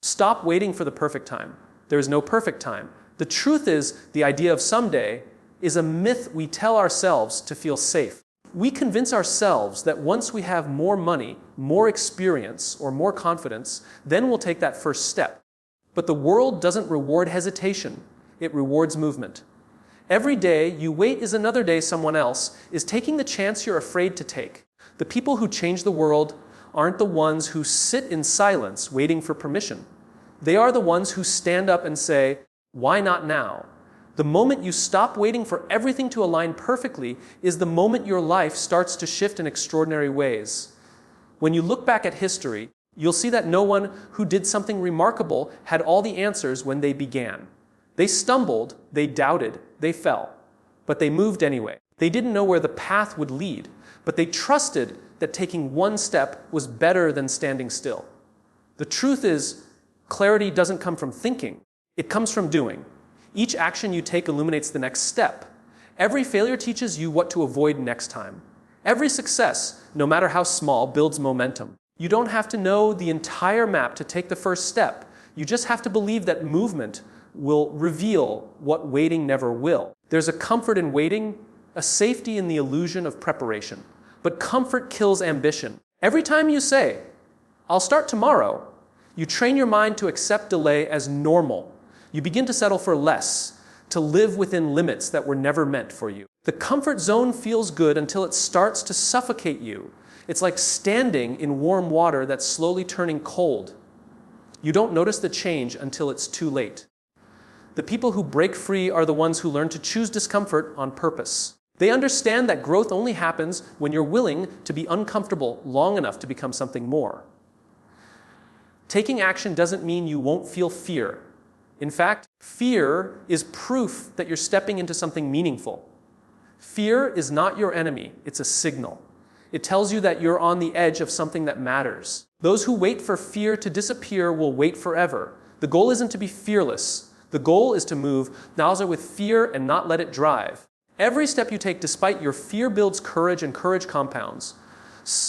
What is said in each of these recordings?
Stop waiting for the perfect time. There is no perfect time. The truth is, the idea of someday is a myth we tell ourselves to feel safe. We convince ourselves that once we have more money, more experience, or more confidence, then we'll take that first step. But the world doesn't reward hesitation. It rewards movement. Every day you wait is another day someone else is taking the chance you're afraid to take. The people who change the world aren't the ones who sit in silence waiting for permission. They are the ones who stand up and say, "Why not now?" The moment you stop waiting for everything to align perfectly is the moment your life starts to shift in extraordinary ways. When you look back at history, you'll see that no one who did something remarkable had all the answers when they began. They stumbled, they doubted, they fell, but they moved anyway. They didn't know where the path would lead, but they trusted that taking one step was better than standing still. The truth is, clarity doesn't come from thinking. It comes from doing. Each action you take illuminates the next step. Every failure teaches you what to avoid next time. Every success, no matter how small, builds momentum. You don't have to know the entire map to take the first step. You just have to believe that movement will reveal what waiting never will. There's a comfort in waiting, a safety in the illusion of preparation. But comfort kills ambition. Every time you say, "I'll start tomorrow," you train your mind to accept delay as normal. You begin to settle for less, to live within limits that were never meant for you. The comfort zone feels good until it starts to suffocate you. It's like standing in warm water that's slowly turning cold. You don't notice the change until it's too late. The people who break free are the ones who learn to choose discomfort on purpose. They understand that growth only happens when you're willing to be uncomfortable long enough to become something more. Taking action doesn't mean you won't feel fear. In fact, fear is proof that you're stepping into something meaningful. Fear is not your enemy, it's a signal. It tells you that you're on the edge of something that matters. Those who wait for fear to disappear will wait forever. The goal isn't to be fearless. The goal is to move nozzle with fear and not let it drive. Every step you take despite your fear builds courage, and courage compounds.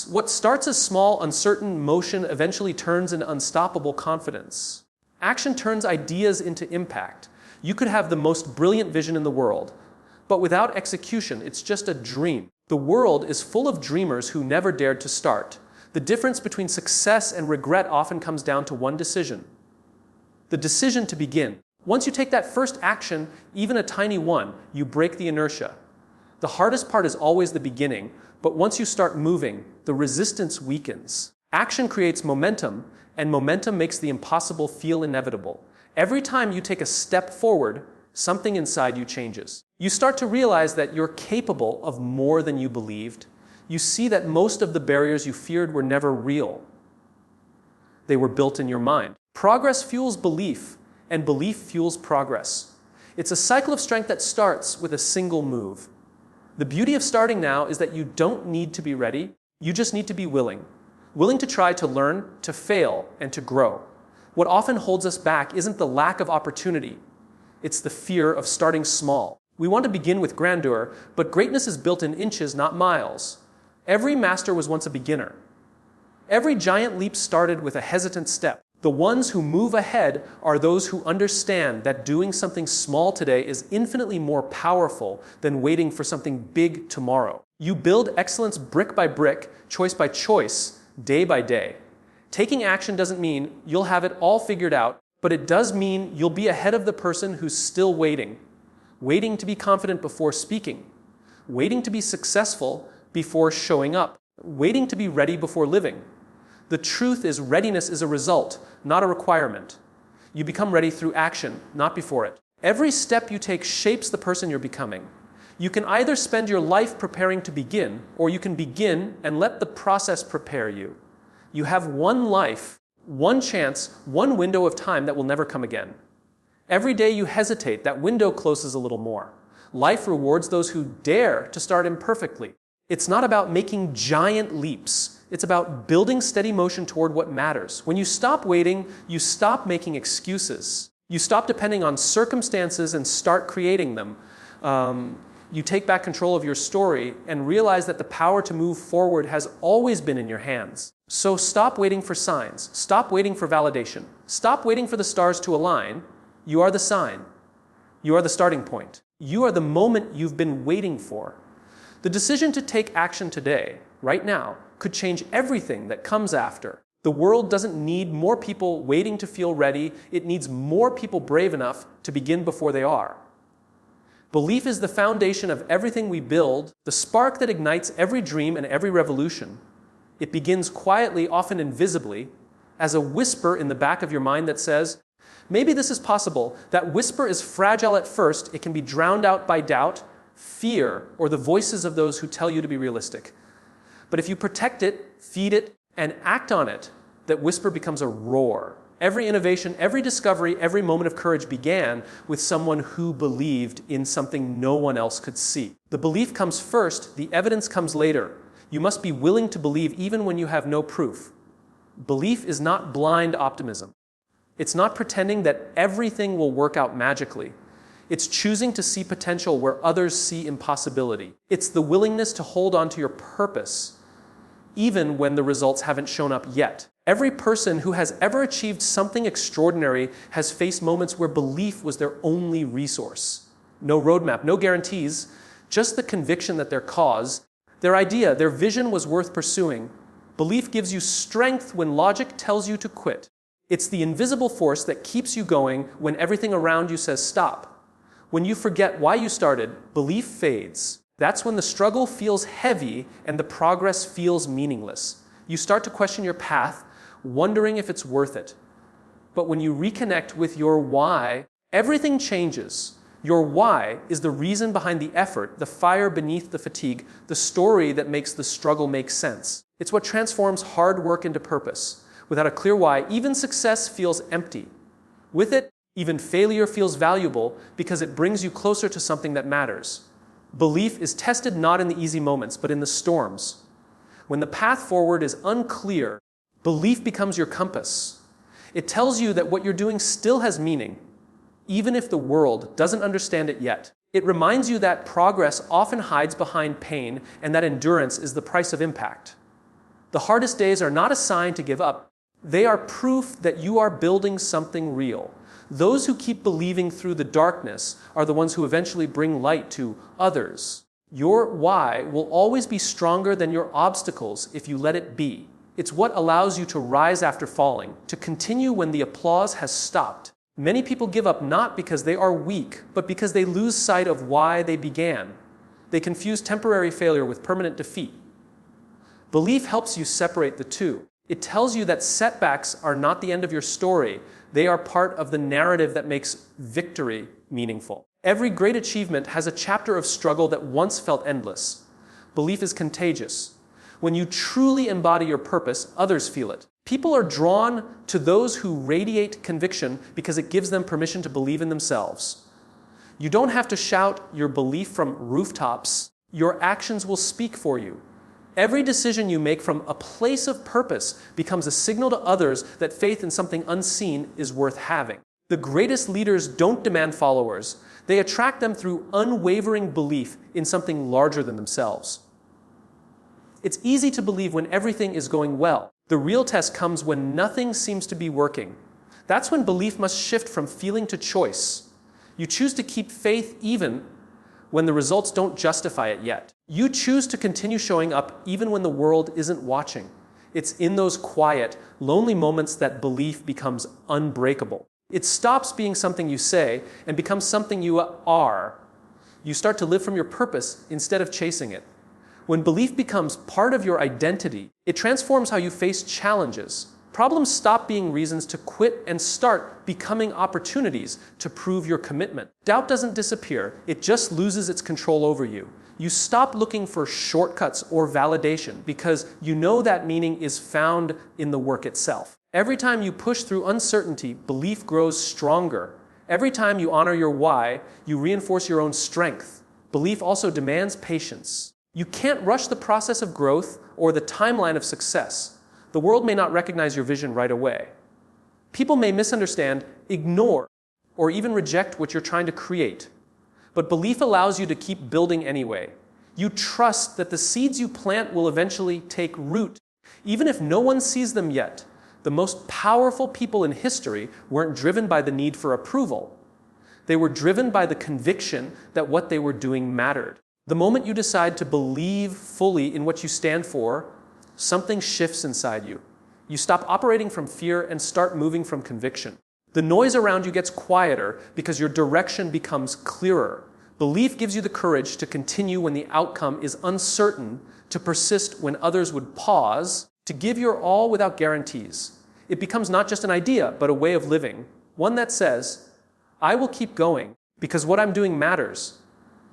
What starts as small, uncertain motion eventually turns into unstoppable confidence. Action turns ideas into impact. You could have the most brilliant vision in the world, but without execution, it's just a dream. The world is full of dreamers who never dared to start. The difference between success and regret often comes down to one decision: the decision to begin. Once you take that first action, even a tiny one, you break the inertia. The hardest part is always the beginning, but once you start moving, the resistance weakens. Action creates momentum, and momentum makes the impossible feel inevitable. Every time you take a step forward, something inside you changes. You start to realize that you're capable of more than you believed. You see that most of the barriers you feared were never real. They were built in your mind. Progress fuels belief, and belief fuels progress. It's a cycle of strength that starts with a single move. The beauty of starting now is that you don't need to be ready. You just need to be willing. Willing to try, to learn, to fail, and to grow. What often holds us back isn't the lack of opportunity. It's the fear of starting small. We want to begin with grandeur, but greatness is built in inches, not miles. Every master was once a beginner. Every giant leap started with a hesitant step. The ones who move ahead are those who understand that doing something small today is infinitely more powerful than waiting for something big tomorrow. You build excellence brick by brick, choice by choice, day by day. Taking action doesn't mean you'll have it all figured out, but it does mean you'll be ahead of the person who's still waiting. Waiting to be confident before speaking. Waiting to be successful before showing up. Waiting to be ready before living. The truth is, readiness is a result, not a requirement. You become ready through action, not before it. Every step you take shapes the person you're becoming. You can either spend your life preparing to begin, or you can begin and let the process prepare you. You have one life, one chance, one window of time that will never come again. Every day you hesitate, that window closes a little more. Life rewards those who dare to start imperfectly. It's not about making giant leaps. It's about building steady motion toward what matters. When you stop waiting, you stop making excuses. You stop depending on circumstances and start creating them. You take back control of your story and realize that the power to move forward has always been in your hands. So stop waiting for signs. Stop waiting for validation. Stop waiting for the stars to align. You are the sign. You are the starting point. You are the moment you've been waiting for. The decision to take action today, right now, could change everything that comes after. The world doesn't need more people waiting to feel ready. It needs more people brave enough to begin before they are. Belief is the foundation of everything we build, the spark that ignites every dream and every revolution. It begins quietly, often invisibly, as a whisper in the back of your mind that says, maybe this is possible. That whisper is fragile at first. It can be drowned out by doubt, fear, or the voices of those who tell you to be realistic. But if you protect it, feed it, and act on it, that whisper becomes a roar. Every innovation, every discovery, every moment of courage began with someone who believed in something no one else could see. The belief comes first, the evidence comes later. You must be willing to believe even when you have no proof. Belief is not blind optimism. It's not pretending that everything will work out magically. It's choosing to see potential where others see impossibility. It's the willingness to hold on to your purpose, even when the results haven't shown up yet. Every person who has ever achieved something extraordinary has faced moments where belief was their only resource. No roadmap, no guarantees, just the conviction that their cause, their idea, their vision was worth pursuing. Belief gives you strength when logic tells you to quit. It's the invisible force that keeps you going when everything around you says stop. When you forget why you started, belief fades. That's when the struggle feels heavy and the progress feels meaningless. You start to question your path, wondering if it's worth it. But when you reconnect with your why, everything changes. Your why is the reason behind the effort, the fire beneath the fatigue, the story that makes the struggle make sense. It's what transforms hard work into purpose. Without a clear why, even success feels empty. With it, even failure feels valuable because it brings you closer to something that matters. Belief is tested not in the easy moments, but in the storms. When the path forward is unclear, belief becomes your compass. It tells you that what you're doing still has meaning, even if the world doesn't understand it yet. It reminds you that progress often hides behind pain and that endurance is the price of impact. The hardest days are not a sign to give up. They are proof that you are building something real. Those who keep believing through the darkness are the ones who eventually bring light to others. Your why will always be stronger than your obstacles if you let it be. It's what allows you to rise after falling, to continue when the applause has stopped. Many people give up not because they are weak, but because they lose sight of why they began. They confuse temporary failure with permanent defeat. Belief helps you separate the two. It tells you that setbacks are not the end of your story. They are part of the narrative that makes victory meaningful. Every great achievement has a chapter of struggle that once felt endless. Belief is contagious. When you truly embody your purpose, others feel it. People are drawn to those who radiate conviction because it gives them permission to believe in themselves. You don't have to shout your belief from rooftops. Your actions will speak for you. Every decision you make from a place of purpose becomes a signal to others that faith in something unseen is worth having. The greatest leaders don't demand followers. They attract them through unwavering belief in something larger than themselves. It's easy to believe when everything is going well. The real test comes when nothing seems to be working. That's when belief must shift from feeling to choice. You choose to keep faith even when the results don't justify it yet. You choose to continue showing up even when the world isn't watching. It's in those quiet, lonely moments that belief becomes unbreakable. It stops being something you say and becomes something you are. You start to live from your purpose instead of chasing it. When belief becomes part of your identity, it transforms how you face challenges. Problems stop being reasons to quit and start becoming opportunities to prove your commitment. Doubt doesn't disappear, it just loses its control over you. You stop looking for shortcuts or validation because you know that meaning is found in the work itself. Every time you push through uncertainty, belief grows stronger. Every time you honor your why, you reinforce your own strength. Belief also demands patience. You can't rush the process of growth or the timeline of success. The world may not recognize your vision right away. People may misunderstand, ignore, or even reject what you're trying to create. But belief allows you to keep building anyway. You trust that the seeds you plant will eventually take root. Even if no one sees them yet, the most powerful people in history weren't driven by the need for approval. They were driven by the conviction that what they were doing mattered. The moment you decide to believe fully in what you stand for, something shifts inside you. You stop operating from fear and start moving from conviction. The noise around you gets quieter because your direction becomes clearer. Belief gives you the courage to continue when the outcome is uncertain, to persist when others would pause, to give your all without guarantees. It becomes not just an idea, but a way of living. One that says, I will keep going because what I'm doing matters.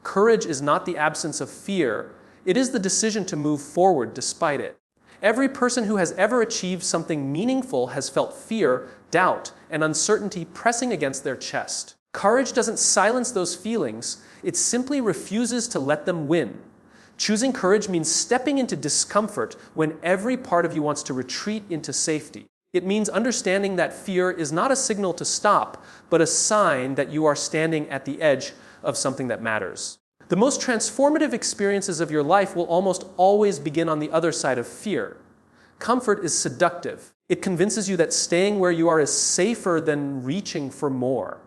Courage is not the absence of fear. It is the decision to move forward despite it. Every person who has ever achieved something meaningful has felt fear, doubt, and uncertainty pressing against their chest. Courage doesn't silence those feelings. It simply refuses to let them win. Choosing courage means stepping into discomfort when every part of you wants to retreat into safety. It means understanding that fear is not a signal to stop, but a sign that you are standing at the edge of something that matters. The most transformative experiences of your life will almost always begin on the other side of fear. Comfort is seductive. It convinces you that staying where you are is safer than reaching for more.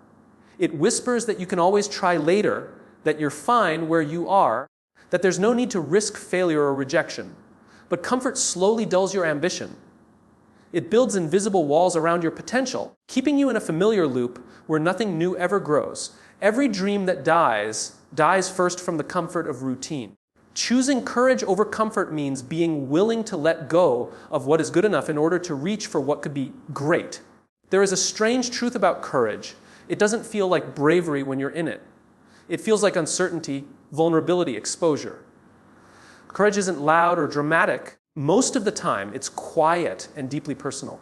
It whispers that you can always try later, that you're fine where you are, that there's no need to risk failure or rejection. But comfort slowly dulls your ambition. It builds invisible walls around your potential, keeping you in a familiar loop where nothing new ever grows. Every dream that dies first from the comfort of routine. Choosing courage over comfort means being willing to let go of what is good enough in order to reach for what could be great. There is a strange truth about courage. It doesn't feel like bravery when you're in it. It feels like uncertainty, vulnerability, exposure. Courage isn't loud or dramatic. Most of the time, it's quiet and deeply personal.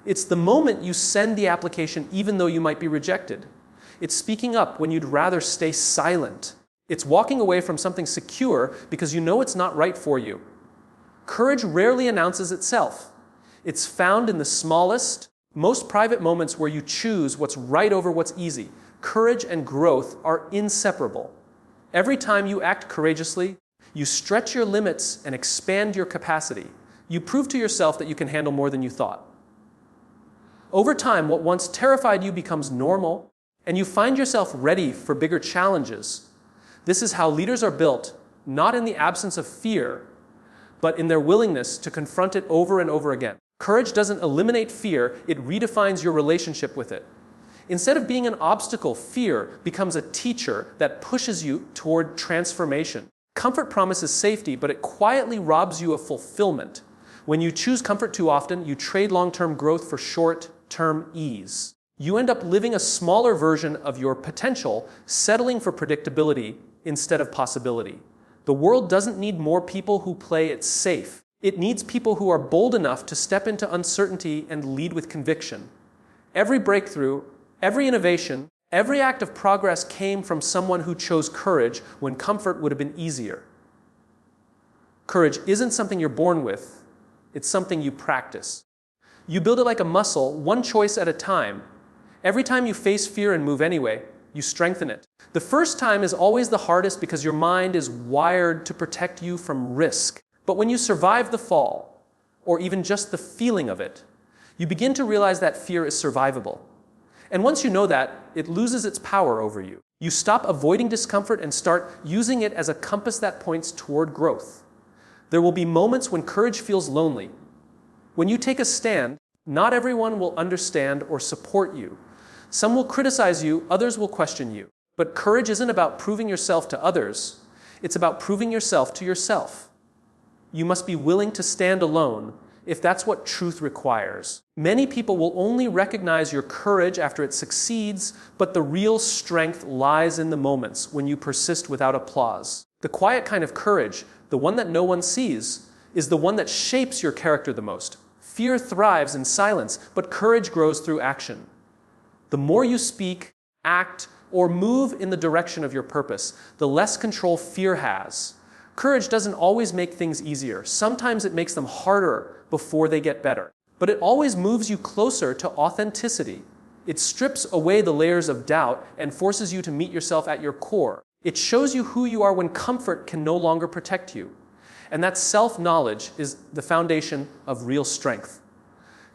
It's the moment you send the application even though you might be rejected. It's speaking up when you'd rather stay silent. It's walking away from something secure because you know it's not right for you. Courage rarely announces itself. It's found in the smallest, most private moments where you choose what's right over what's easy. Courage and growth are inseparable. Every time you act courageously, you stretch your limits and expand your capacity. You prove to yourself that you can handle more than you thought. Over time, what once terrified you becomes normal, and you find yourself ready for bigger challenges. This is how leaders are built, not in the absence of fear, but in their willingness to confront it over and over again. Courage doesn't eliminate fear, it redefines your relationship with it. Instead of being an obstacle, fear becomes a teacher that pushes you toward transformation. Comfort promises safety, but it quietly robs you of fulfillment. When you choose comfort too often, you trade long-term growth for short-term ease. You end up living a smaller version of your potential, settling for predictability instead of possibility. The world doesn't need more people who play it safe. It needs people who are bold enough to step into uncertainty and lead with conviction. Every breakthrough, every innovation, every act of progress came from someone who chose courage when comfort would have been easier. Courage isn't something you're born with, it's something you practice. You build it like a muscle, one choice at a time. Every time you face fear and move anyway, you strengthen it. The first time is always the hardest because your mind is wired to protect you from risk. But when you survive the fall, or even just the feeling of it, you begin to realize that fear is survivable. And once you know that, it loses its power over you. You stop avoiding discomfort and start using it as a compass that points toward growth. There will be moments when courage feels lonely. When you take a stand, not everyone will understand or support you. Some will criticize you, others will question you. But courage isn't about proving yourself to others. It's about proving yourself to yourself. You must be willing to stand alone if that's what truth requires. Many people will only recognize your courage after it succeeds, but the real strength lies in the moments when you persist without applause. The quiet kind of courage, the one that no one sees, is the one that shapes your character the most. Fear thrives in silence, but courage grows through action. The more you speak, act, or move in the direction of your purpose, the less control fear has. Courage doesn't always make things easier. Sometimes it makes them harder before they get better. But it always moves you closer to authenticity. It strips away the layers of doubt and forces you to meet yourself at your core. It shows you who you are when comfort can no longer protect you. And that self-knowledge is the foundation of real strength.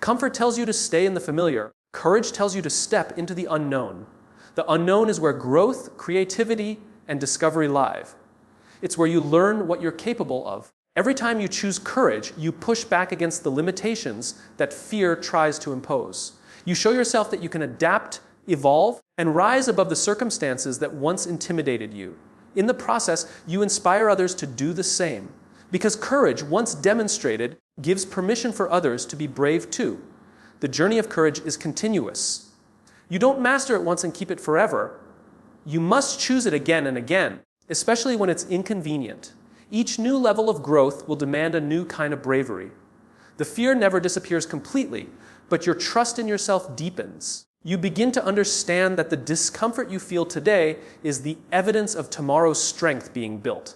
Comfort tells you to stay in the familiar. Courage tells you to step into the unknown. The unknown is where growth, creativity, and discovery lie. It's where you learn what you're capable of. Every time you choose courage, you push back against the limitations that fear tries to impose. You show yourself that you can adapt, evolve, and rise above the circumstances that once intimidated you. In the process, you inspire others to do the same. Because courage, once demonstrated, gives permission for others to be brave too. The journey of courage is continuous. You don't master it once and keep it forever. You must choose it again and again, especially when it's inconvenient. Each new level of growth will demand a new kind of bravery. The fear never disappears completely, but your trust in yourself deepens. You begin to understand that the discomfort you feel today is the evidence of tomorrow's strength being built.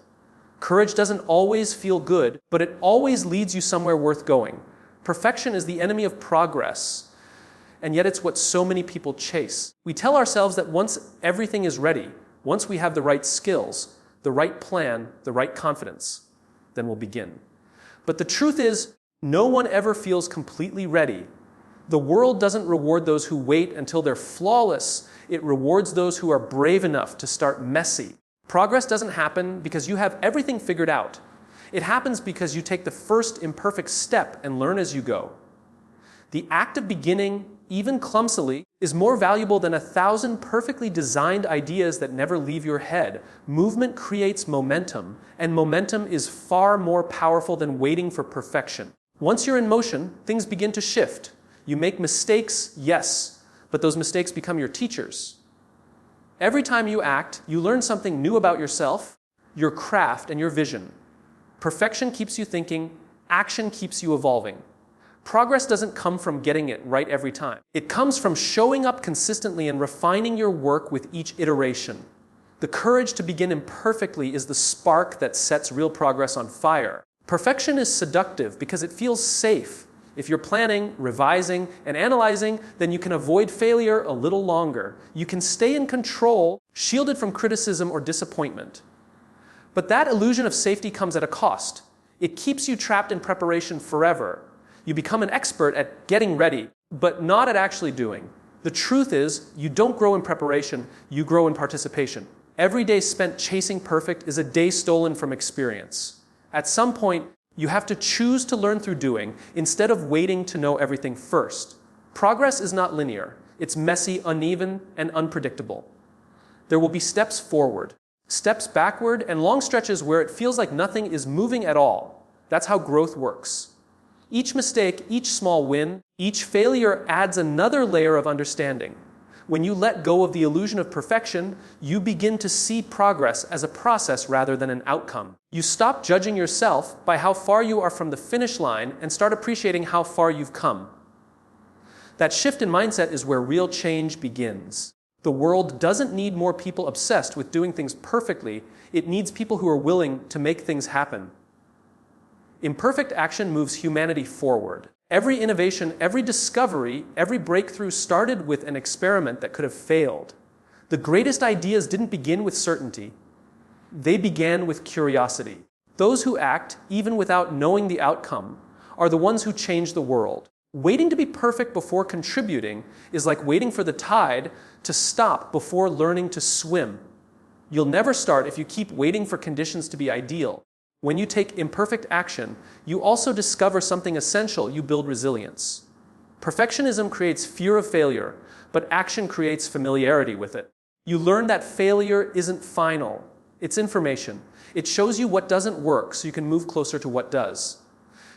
Courage doesn't always feel good, but it always leads you somewhere worth going. Perfection is the enemy of progress, and yet it's what so many people chase. We tell ourselves that once everything is ready, once we have the right skills, the right plan, the right confidence, then we'll begin. But the truth is, no one ever feels completely ready. The world doesn't reward those who wait until they're flawless. It rewards those who are brave enough to start messy. Progress doesn't happen because you have everything figured out. It happens because you take the first imperfect step and learn as you go. The act of beginning, even clumsily, is more valuable than 1,000 perfectly designed ideas that never leave your head. Movement creates momentum, and momentum is far more powerful than waiting for perfection. Once you're in motion, things begin to shift. You make mistakes, yes, but those mistakes become your teachers. Every time you act, you learn something new about yourself, your craft, and your vision. Perfection keeps you thinking, action keeps you evolving. Progress doesn't come from getting it right every time. It comes from showing up consistently and refining your work with each iteration. The courage to begin imperfectly is the spark that sets real progress on fire. Perfection is seductive because it feels safe. If you're planning, revising, and analyzing, then you can avoid failure a little longer. You can stay in control, shielded from criticism or disappointment. But that illusion of safety comes at a cost. It keeps you trapped in preparation forever. You become an expert at getting ready, but not at actually doing. The truth is, you don't grow in preparation, you grow in participation. Every day spent chasing perfect is a day stolen from experience. At some point, you have to choose to learn through doing instead of waiting to know everything first. Progress is not linear. It's messy, uneven, and unpredictable. There will be steps forward, steps backward, and long stretches where it feels like nothing is moving at all. That's how growth works. Each mistake, each small win, each failure adds another layer of understanding. When you let go of the illusion of perfection, you begin to see progress as a process rather than an outcome. You stop judging yourself by how far you are from the finish line and start appreciating how far you've come. That shift in mindset is where real change begins. The world doesn't need more people obsessed with doing things perfectly. It needs people who are willing to make things happen. Imperfect action moves humanity forward. Every innovation, every discovery, every breakthrough started with an experiment that could have failed. The greatest ideas didn't begin with certainty. They began with curiosity. Those who act, even without knowing the outcome, are the ones who change the world. Waiting to be perfect before contributing is like waiting for the tide to stop before learning to swim. You'll never start if you keep waiting for conditions to be ideal. When you take imperfect action, you also discover something essential. You build resilience. Perfectionism creates fear of failure, but action creates familiarity with it. You learn that failure isn't final. It's information. It shows you what doesn't work so you can move closer to what does.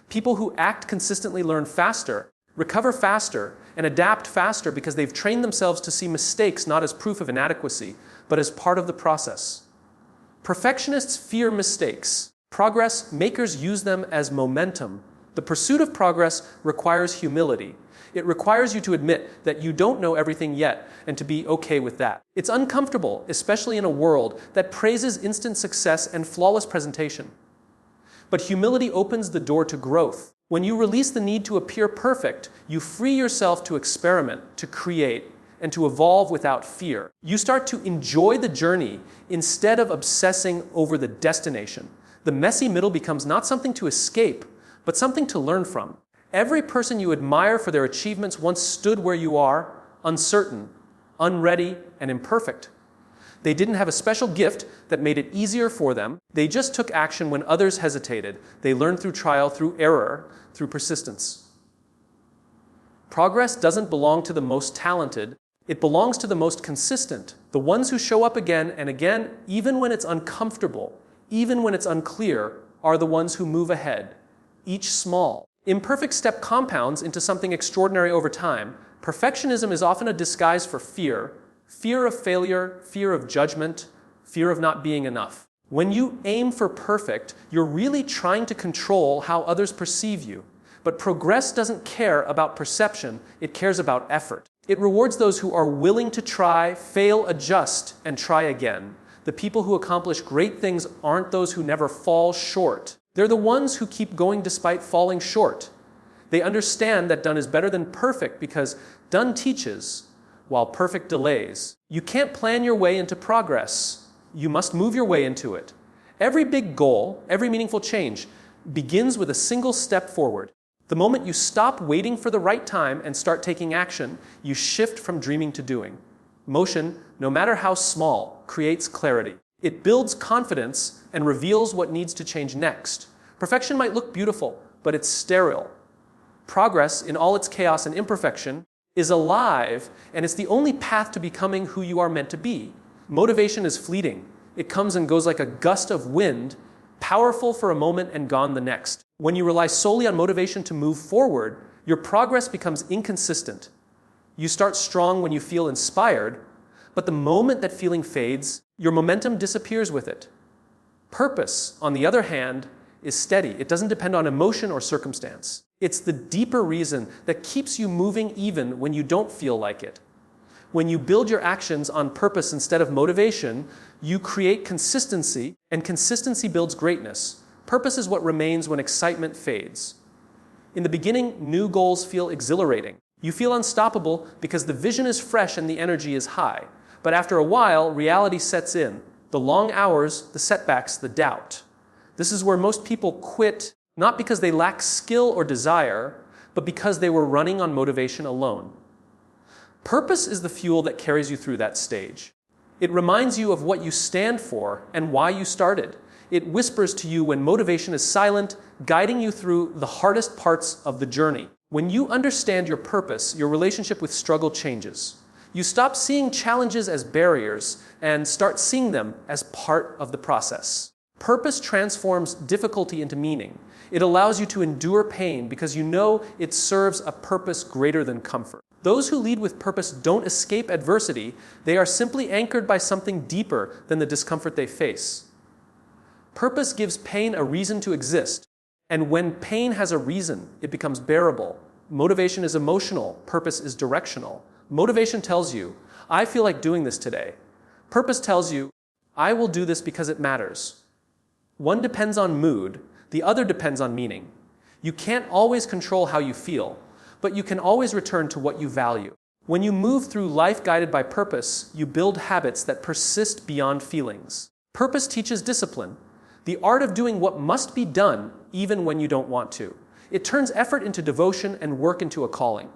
People who act consistently learn faster, recover faster, and adapt faster because they've trained themselves to see mistakes not as proof of inadequacy, but as part of the process. Perfectionists fear mistakes. Progress makers use them as momentum. The pursuit of progress requires humility. It requires you to admit that you don't know everything yet and to be okay with that. It's uncomfortable, especially in a world that praises instant success and flawless presentation. But humility opens the door to growth. When you release the need to appear perfect, you free yourself to experiment, to create, and to evolve without fear. You start to enjoy the journey instead of obsessing over the destination. The messy middle becomes not something to escape, but something to learn from. Every person you admire for their achievements once stood where you are, uncertain, unready, and imperfect. They didn't have a special gift that made it easier for them. They just took action when others hesitated. They learned through trial, through error, through persistence. Progress doesn't belong to the most talented. It belongs to the most consistent, the ones who show up again and again, even when it's uncomfortable, even when it's unclear, are the ones who move ahead, each small. Imperfect step compounds into something extraordinary over time. Perfectionism is often a disguise for fear. Fear of failure, fear of judgment, fear of not being enough. When you aim for perfect, you're really trying to control how others perceive you. But progress doesn't care about perception, it cares about effort. It rewards those who are willing to try, fail, adjust, and try again. The people who accomplish great things aren't those who never fall short. They're the ones who keep going despite falling short. They understand that done is better than perfect because done teaches, while perfect delays. You can't plan your way into progress. You must move your way into it. Every big goal, every meaningful change, begins with a single step forward. The moment you stop waiting for the right time and start taking action, you shift from dreaming to doing. Motion, no matter how small, creates clarity. It builds confidence and reveals what needs to change next. Perfection might look beautiful, but it's sterile. Progress, in all its chaos and imperfection, is alive, and it's the only path to becoming who you are meant to be. Motivation is fleeting. It comes and goes like a gust of wind, powerful for a moment and gone the next. When you rely solely on motivation to move forward, your progress becomes inconsistent. You start strong when you feel inspired, but the moment that feeling fades, your momentum disappears with it. Purpose, on the other hand, is steady. It doesn't depend on emotion or circumstance. It's the deeper reason that keeps you moving even when you don't feel like it. When you build your actions on purpose instead of motivation, you create consistency, and consistency builds greatness. Purpose is what remains when excitement fades. In the beginning, new goals feel exhilarating. You feel unstoppable because the vision is fresh and the energy is high. But after a while, reality sets in. The long hours, the setbacks, the doubt. This is where most people quit, not because they lack skill or desire, but because they were running on motivation alone. Purpose is the fuel that carries you through that stage. It reminds you of what you stand for and why you started. It whispers to you when motivation is silent, guiding you through the hardest parts of the journey. When you understand your purpose, your relationship with struggle changes. You stop seeing challenges as barriers and start seeing them as part of the process. Purpose transforms difficulty into meaning. It allows you to endure pain because you know it serves a purpose greater than comfort. Those who lead with purpose don't escape adversity. They are simply anchored by something deeper than the discomfort they face. Purpose gives pain a reason to exist. And when pain has a reason, it becomes bearable. Motivation is emotional. Purpose is directional. Motivation tells you, I feel like doing this today. Purpose tells you, I will do this because it matters. One depends on mood, the other depends on meaning. You can't always control how you feel, but you can always return to what you value. When you move through life guided by purpose, you build habits that persist beyond feelings. Purpose teaches discipline, the art of doing what must be done even when you don't want to. It turns effort into devotion and work into a calling.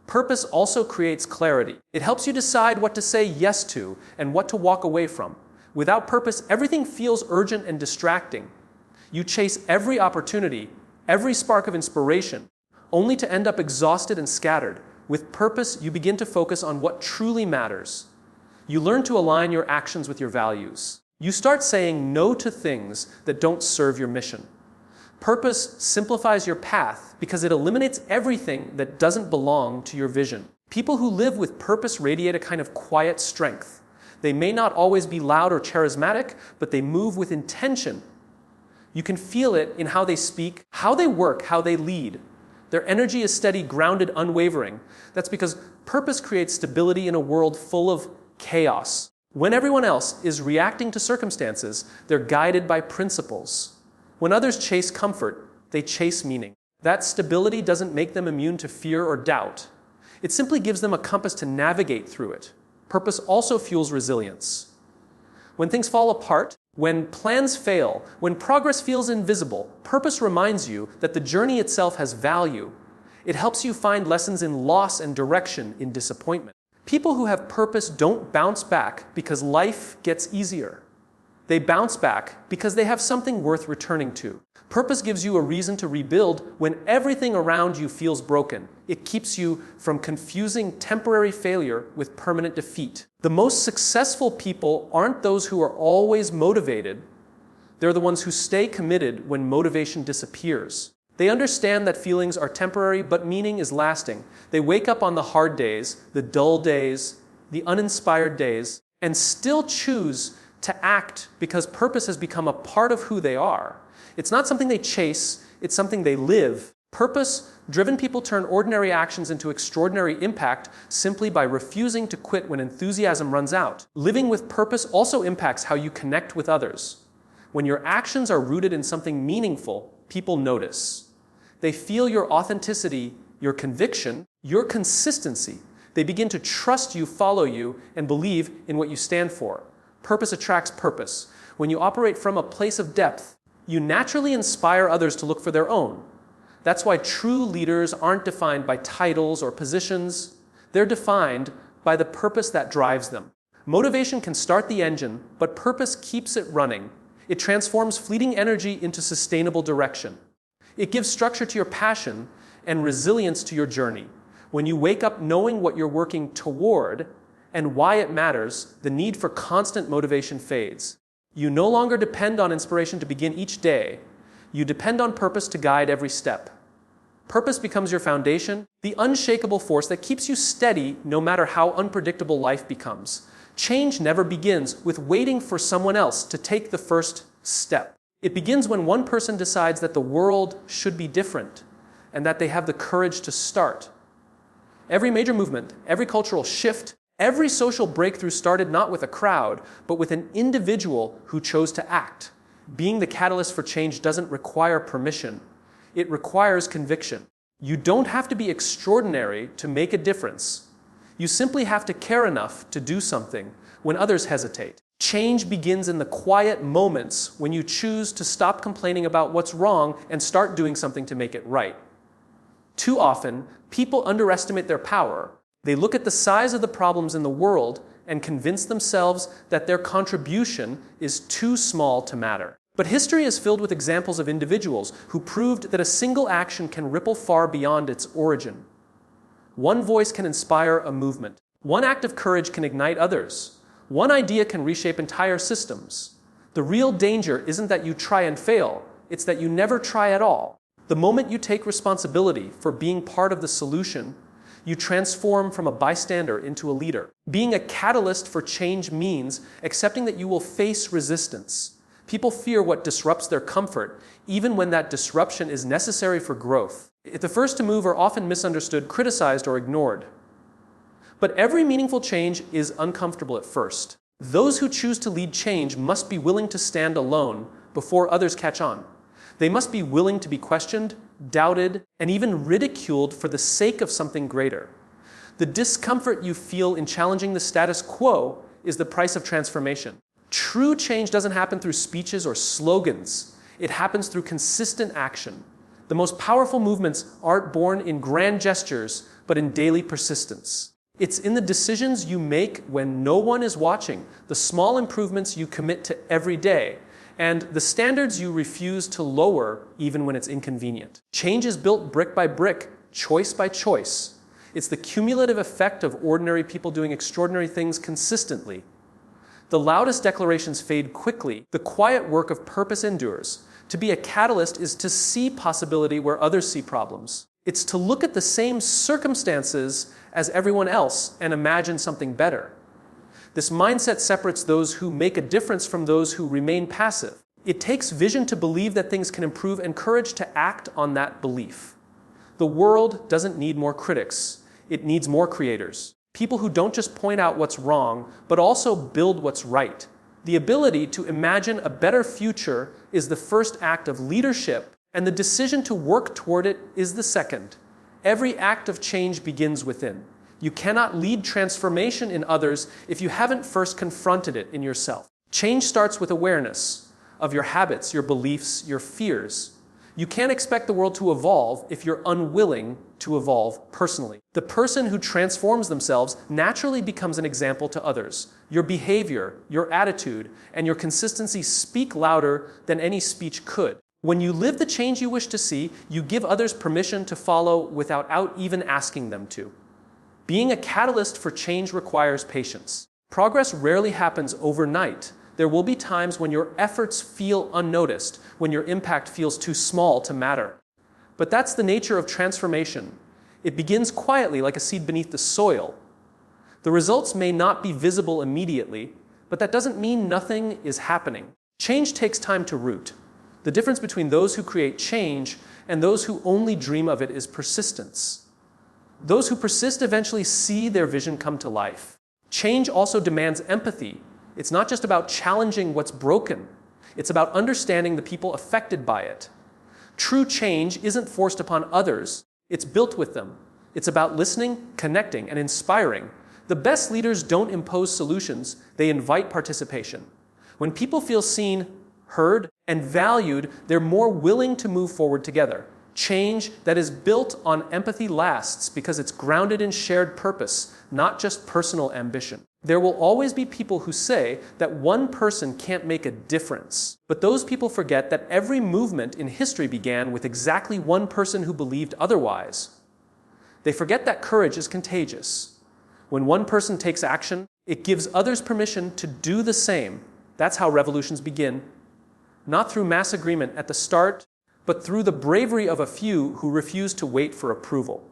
Purpose also creates clarity. It helps you decide what to say yes to and what to walk away from. Without purpose, everything feels urgent and distracting. You chase every opportunity, every spark of inspiration, only to end up exhausted and scattered. With purpose, you begin to focus on what truly matters. You learn to align your actions with your values. You start saying no to things that don't serve your mission. Purpose simplifies your path because it eliminates everything that doesn't belong to your vision. People who live with purpose radiate a kind of quiet strength. They may not always be loud or charismatic, but they move with intention. You can feel it in how they speak, how they work, how they lead. Their energy is steady, grounded, unwavering. That's because purpose creates stability in a world full of chaos. When everyone else is reacting to circumstances, they're guided by principles. When others chase comfort, they chase meaning. That stability doesn't make them immune to fear or doubt. It simply gives them a compass to navigate through it. Purpose also fuels resilience. When things fall apart, When plans fail, when progress feels invisible, purpose reminds you that the journey itself has value. It helps you find lessons in loss and direction in disappointment. People who have purpose don't bounce back because life gets easier. They bounce back because they have something worth returning to. Purpose gives you a reason to rebuild when everything around you feels broken. It keeps you from confusing temporary failure with permanent defeat. The most successful people aren't those who are always motivated. They're the ones who stay committed when motivation disappears. They understand that feelings are temporary, but meaning is lasting. They wake up on the hard days, the dull days, the uninspired days, and still choose to act because purpose has become a part of who they are. It's not something they chase, it's something they live. Purpose-driven people turn ordinary actions into extraordinary impact simply by refusing to quit when enthusiasm runs out. Living with purpose also impacts how you connect with others. When your actions are rooted in something meaningful, people notice. They feel your authenticity, your conviction, your consistency. They begin to trust you, follow you, and believe in what you stand for. Purpose attracts purpose. When you operate from a place of depth, you naturally inspire others to look for their own. That's why true leaders aren't defined by titles or positions. They're defined by the purpose that drives them. Motivation can start the engine, but purpose keeps it running. It transforms fleeting energy into sustainable direction. It gives structure to your passion and resilience to your journey. When you wake up knowing what you're working toward and why it matters, the need for constant motivation fades. You no longer depend on inspiration to begin each day. You depend on purpose to guide every step. Purpose becomes your foundation, the unshakable force that keeps you steady no matter how unpredictable life becomes. Change never begins with waiting for someone else to take the first step. It begins when one person decides that the world should be different and that they have the courage to start. Every major movement, every cultural shift, every social breakthrough started not with a crowd, but with an individual who chose to act. Being the catalyst for change doesn't require permission. It requires conviction. You don't have to be extraordinary to make a difference. You simply have to care enough to do something when others hesitate. Change begins in the quiet moments when you choose to stop complaining about what's wrong and start doing something to make it right. Too often, people underestimate their power. They look at the size of the problems in the world and convince themselves that their contribution is too small to matter. But history is filled with examples of individuals who proved that a single action can ripple far beyond its origin. One voice can inspire a movement. One act of courage can ignite others. One idea can reshape entire systems. The real danger isn't that you try and fail, it's that you never try at all. The moment you take responsibility for being part of the solution, you transform from a bystander into a leader. Being a catalyst for change means accepting that you will face resistance. People fear what disrupts their comfort, even when that disruption is necessary for growth. The first to move are often misunderstood, criticized, or ignored. But every meaningful change is uncomfortable at first. Those who choose to lead change must be willing to stand alone before others catch on. They must be willing to be questioned, doubted, and even ridiculed for the sake of something greater. The discomfort you feel in challenging the status quo is the price of transformation. True change doesn't happen through speeches or slogans. It happens through consistent action. The most powerful movements aren't born in grand gestures, but in daily persistence. It's in the decisions you make when no one is watching, the small improvements you commit to every day, and the standards you refuse to lower even when it's inconvenient. Change is built brick by brick, choice by choice. It's the cumulative effect of ordinary people doing extraordinary things consistently. The loudest declarations fade quickly. The quiet work of purpose endures. To be a catalyst is to see possibility where others see problems. It's to look at the same circumstances as everyone else and imagine something better. This mindset separates those who make a difference from those who remain passive. It takes vision to believe that things can improve and courage to act on that belief. The world doesn't need more critics. It needs more creators. People who don't just point out what's wrong, but also build what's right. The ability to imagine a better future is the first act of leadership, and the decision to work toward it is the second. Every act of change begins within. You cannot lead transformation in others if you haven't first confronted it in yourself. Change starts with awareness of your habits, your beliefs, your fears. You can't expect the world to evolve if you're unwilling to evolve personally. The person who transforms themselves naturally becomes an example to others. Your behavior, your attitude, and your consistency speak louder than any speech could. When you live the change you wish to see, you give others permission to follow without even asking them to. Being a catalyst for change requires patience. Progress rarely happens overnight. There will be times when your efforts feel unnoticed, when your impact feels too small to matter. But that's the nature of transformation. It begins quietly like a seed beneath the soil. The results may not be visible immediately, but that doesn't mean nothing is happening. Change takes time to root. The difference between those who create change and those who only dream of it is persistence. Those who persist eventually see their vision come to life. Change also demands empathy. It's not just about challenging what's broken. It's about understanding the people affected by it. True change isn't forced upon others. It's built with them. It's about listening, connecting, and inspiring. The best leaders don't impose solutions. They invite participation. When people feel seen, heard, and valued, they're more willing to move forward together. Change that is built on empathy lasts because it's grounded in shared purpose, not just personal ambition. There will always be people who say that one person can't make a difference. But those people forget that every movement in history began with exactly one person who believed otherwise. They forget that courage is contagious. When one person takes action, it gives others permission to do the same. That's how revolutions begin. Not through mass agreement at the start, but through the bravery of a few who refuse to wait for approval.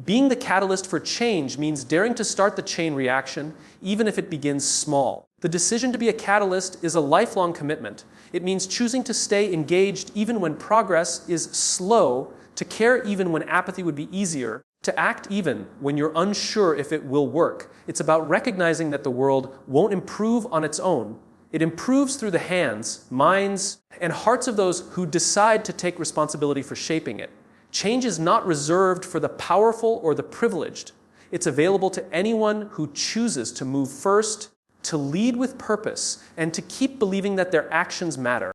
Being the catalyst for change means daring to start the chain reaction, even if it begins small. The decision to be a catalyst is a lifelong commitment. It means choosing to stay engaged even when progress is slow, to care even when apathy would be easier, to act even when you're unsure if it will work. It's about recognizing that the world won't improve on its own. It improves through the hands, minds, and hearts of those who decide to take responsibility for shaping it. Change is not reserved for the powerful or the privileged. It's available to anyone who chooses to move first, to lead with purpose, and to keep believing that their actions matter.